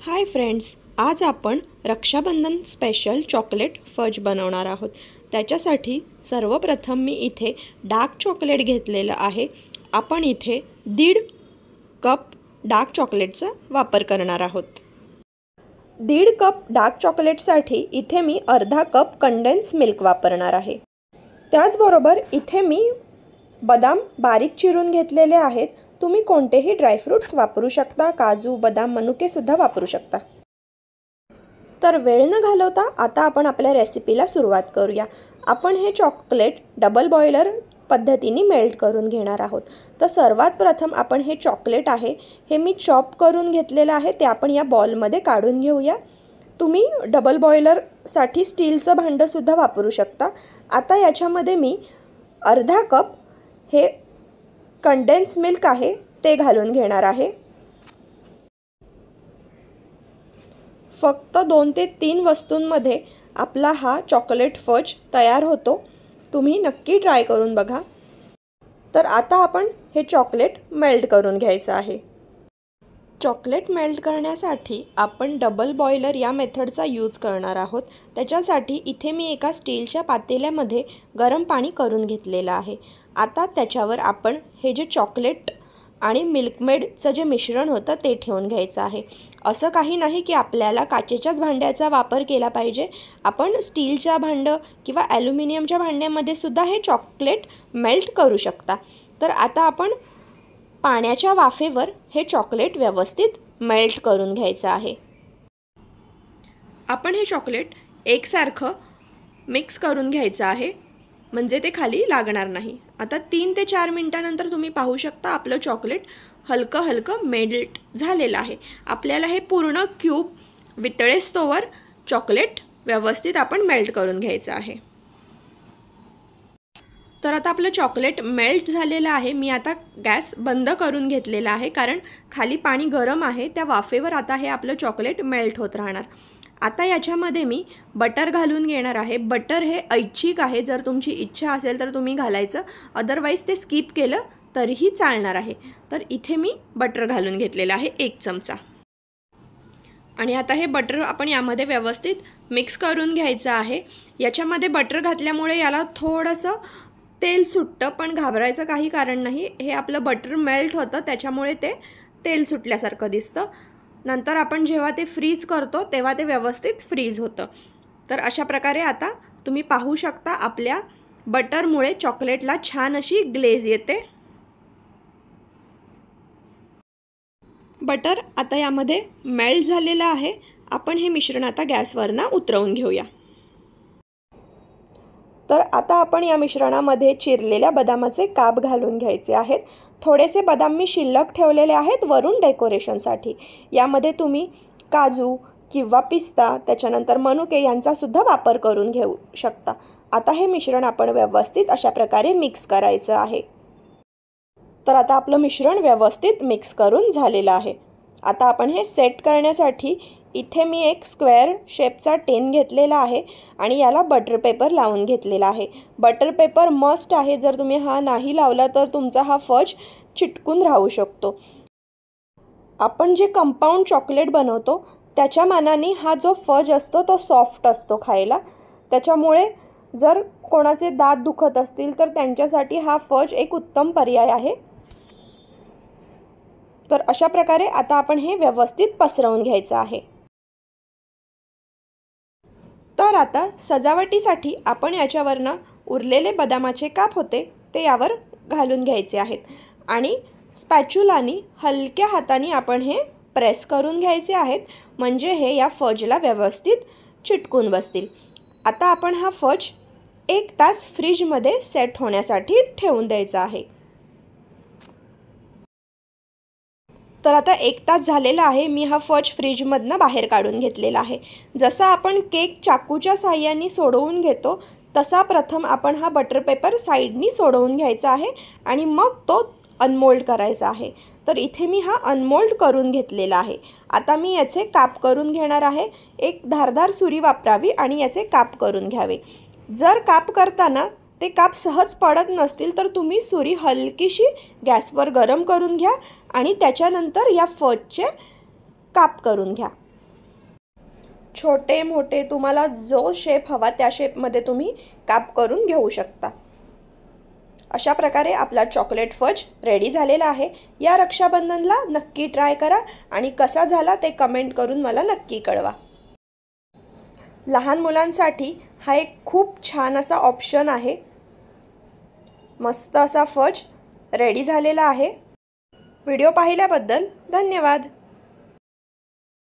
Hi friends, आज आपण Rakshabandhan special chocolate fudge बनवणार आहोत। त्याच्यासाठी सर्वप्रथम मी इथे डार्क चॉकलेट घेतलेलं आहे। आपण इथे 1.5 कप डार्क चॉकलेटचा वापर करणार आहोत। 1.5 कप डार्क चॉकलेटसाठी इथे मी अर्धा कप कंडेन्स मिल्क वापरणार आहे। त्याचबरोबर इथे मी बदाम बारीक चिरून घेतलेले आहेत। तुम्ही कोणतेही ड्रायफ्रूट्स वापरू शकता, काजू, बदाम, मनुके सुद्धा वापरू शकता। तर वेळ न घालवता आता आपण आपल्या रेसिपीला सुरुवात करूया। आपण हे चॉकलेट डबल बॉयलर पद्धतीने मेल्ट करून घेणार आहोत। तर सर्वात प्रथम आपण हे चॉकलेट आहे हे मी चॉप करून घेतलेलं आहे, ते आपण या बॉलमध्ये काढून घेऊया। तुम्ही डबल बॉयलरसाठी स्टीलचं भांडं सुद्धा वापरू शकता। आता याच्यामध्ये मी अर्धा कप हे कंडेन्स मिल्क आहे ते घालून घेणार आहे। फक्त 2 ते 3 वस्तूंमध्ये आपला हा चॉकलेट फज तयार होतो। तुम्ही नक्की ट्राय करून बघा। तर आता आपण हे चॉकलेट मेल्ट करून घ्यायचं आहे। चॉकलेट मेल्ट करण्यासाठी आपण डबल बॉयलर या मेथडचा यूज करणार आहोत। त्याच्यासाठी इथे मी एका स्टीलच्या पातेल्यामध्ये गरम पाणी करून घेतलेलं आहे। आता त्याच्यावर आपण हे जे चॉकलेट आणि मिल्कमेडचं जे मिश्रण होतं ते ठेवून घ्यायचं आहे। असं काही नाही की आपल्याला काचेच्याच भांड्याचा वापर केला पाहिजे। आपण स्टीलच्या भांडं किंवा ॲल्युमिनियमच्या भांड्यामध्ये सुद्धा हे चॉकलेट मेल्ट करू शकता। तर आता आपण पाण्याच्या वाफेवर हे चॉकलेट व्यवस्थित मेल्ट करून घ्यायचं आहे। आपण हे चॉकलेट एकसारखं मिक्स करून घ्यायचं आहे, म्हणजे ते खाली लागणार नाही। आता 3 ते 4 मिनिटांनंतर तुम्ही पाहू शकता आपलं चॉकलेट हलकं मेल्ट झालेलं आहे। आपल्याला हे पूर्ण क्यूब वितळेस्तोवर चॉकलेट व्यवस्थित आपण मेल्ट करून घ्यायचं आहे। तर आता आपलं चॉकलेट मेल्ट झालेलं आहे। मी आता गॅस बंद करून घेतलेला आहे, कारण खाली पाणी गरम आहे। त्या वाफेवर आता हे आपलं चॉकलेट मेल्ट होत राहणार। आता याच्यामध्ये मी बटर घालून घेणार आहे। बटर हे ऐच्छिक आहे, जर तुमची इच्छा असेल तर तुम्ही घालायचं, अदरवाईज ते स्किप केलं तरीही चालणार आहे। तर इथे मी बटर घालून घेतलेलं आहे 1 चमचा। आणि आता हे बटर आपण यामध्ये व्यवस्थित मिक्स करून घ्यायचं आहे। याच्यामध्ये बटर घातल्यामुळे याला थोडंसं तेल सुटतं, पण घाबरायचं काही कारण नाही। हे आपलं बटर मेल्ट होतं त्याच्यामुळे ते तेल सुटल्यासारखं दिसतं। नंतर आपण जेव्हा ते फ्रीज करतो तेव्हा ते व्यवस्थित फ्रीज होतं। तर अशा प्रकारे आता तुम्ही पाहू शकता आपल्या बटरमुळे चॉकलेटला छान अशी ग्लेज येते। बटर आता यामध्ये मेल्ट झालेलं आहे। आपण हे मिश्रण आता गॅसवरनं उतरवून घेऊया। तर आता आपण या मिश्रणामध्ये चिरलेल्या बदामाचे काप घालून घ्यायचे आहेत। थोडेसे बदाम मी शिल्लक ठेवलेले आहेत वरून डेकोरेशनसाठी। यामध्ये तुम्ही काजू किंवा पिस्ता, त्याच्यानंतर मनुके यांचा सुद्धा वापर करून घेऊ शकता। आता हे मिश्रण आपण व्यवस्थित अशा प्रकारे मिक्स करायचं आहे। तर आता आपलं मिश्रण व्यवस्थित मिक्स करून झालेलं आहे। आता आपण हे सेट करण्यासाठी इथे मी एक स्क्वेअर शेपचा टेन घेतलेला आहे आणि याला बटर पेपर लावून घेतलेला आहे। बटर पेपर मस्ट आहे, जर तुम्ही हा नाही लावला तर तुमचा हा फज चिटकून राहू शकतो। आपण जे कंपाऊंड चॉकलेट बनवतो त्याच्या मानाने हा जो फज असतो तो सॉफ्ट असतो खायला। त्याच्यामुळे जर कोणाचे दात दुखत असतील तर त्यांच्यासाठी हा फज एक उत्तम पर्याय आहे। तर अशा प्रकारे आता आपण हे व्यवस्थित पसरवून घ्यायचं आहे। तर आता सजावटीसाठी आपण याच्यावरनं उरलेले बदामाचे काप होते ते यावर घालून घ्यायचे आहेत आणि स्पॅच्युलानी हलक्या हाताने आपण हे प्रेस करून घ्यायचे आहेत, म्हणजे हे या फजला व्यवस्थित चिटकून बसतील। आता आपण हा फज 1 तास फ्रीजमध्ये सेट होण्यासाठी ठेवून द्यायचा आहे। तर आता 1 तास झालेला आहे। मी हा फज फ्रीजमधनं बाहेर काढून घेतलेला आहे। जसा आपण केक चाकूच्या साहाय्याने सोडवून घेतो तसा प्रथम आपण हा बटर पेपर साईडनी सोडवून घ्यायचा आहे आणि मग तो अनमोल्ड करायचा आहे। तर इथे मी हा अनमोल्ड करून घेतलेला आहे। आता मी याचे काप करून घेणार आहे। एक धारदार सुरी वापरावी आणि याचे काप करून घ्यावे। जर काप करताना ते काप सहज पडत नसतील तर तुम्ही सुरी हलकीशी गॅसवर गरम करून घ्या आणि त्याच्यानंतर या फजचे काप करून घ्या। छोटे मोठे तुम्हाला जो शेप हवा त्या शेपमध्ये तुम्ही काप करून घेऊ शकता। अशा प्रकारे आपला चॉकलेट फज रेडी झालेला आहे। या रक्षाबंधनला नक्की ट्राय करा आणि कसा झाला ते कमेंट करून मला नक्की कळवा। लहान मुलांसाठी हा एक खूप छान असा ऑप्शन आहे। मस्त असा फज रेडी झालेला आहे। व्हिडिओ पाहिल्याबद्दल धन्यवाद।